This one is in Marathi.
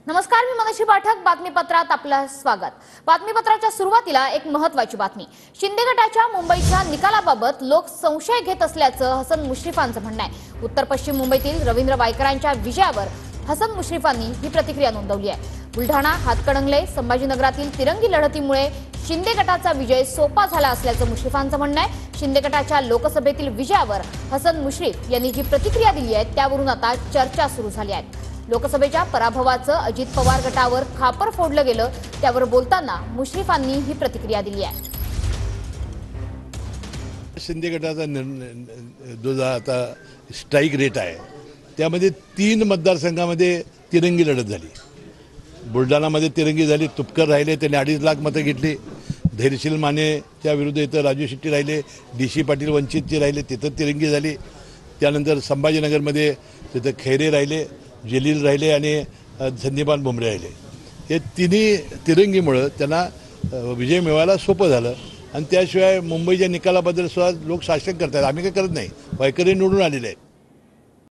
नमस्कार, मी मनोज पाठक. बातमीपत्रात आपलं स्वागत. बातमीपत्राच्या सुरुवातीला एक महत्त्वाची बातमी. शिंदे गटाच्या मुंबईच्या निकालाबाबत लोक संशय घेत असल्याचं हसन मुश्रीफांचं म्हणणं आहे. उत्तर पश्चिम मुंबईतील रवींद्र वायकरांच्या विजयावर हसन मुश्रीफांनी ही प्रतिक्रिया नोंदवली आहे. बुलढाणा, हातकणंगले, संभाजीनगरातील तिरंगी लढतीमुळे शिंदे गटाचा विजय सोपा झाला असल्याचं मुश्रीफांचं म्हणणं आहे. शिंदे गटाच्या लोकसभेतील विजयावर हसन मुश्रीफ यांनी जी प्रतिक्रिया दिली आहे त्यावरून आता चर्चा सुरू झाली आहे. लोकसभेच्या पराभवाचं अजित पवार गटावर खापर फोडलं गेलं, त्यावर बोलताना मुश्रीफांनी ही प्रतिक्रिया दिली आहे. शिंदे गटाचा जो आता स्ट्राईक रेट आहे त्यामध्ये 3 मतदारसंघामध्ये तिरंगी लढत झाली. बुलढाणामध्ये तिरंगी झाली, तुपकर राहिले, त्यांनी 2.5 लाख मतं घेतली. धैर्यशील मानेच्या विरुद्ध इथं राजू शेट्टी राहिले, DC पाटील वंचितचे राहिले, तिथं तिरंगी झाली. त्यानंतर संभाजीनगरमध्ये तिथं खैरे राहिले, जलील राहिले आणि संदीपान भुमरे राहिले. हे तिन्ही तिरंगीमुळं त्यांना विजय मिळवायला सोपं झालं. आणि त्याशिवाय मुंबईच्या निकालाबद्दल सुद्धा लोक शासन करतात. आम्ही काही करत नाही, वायकरी निवडून आलेले आहेत.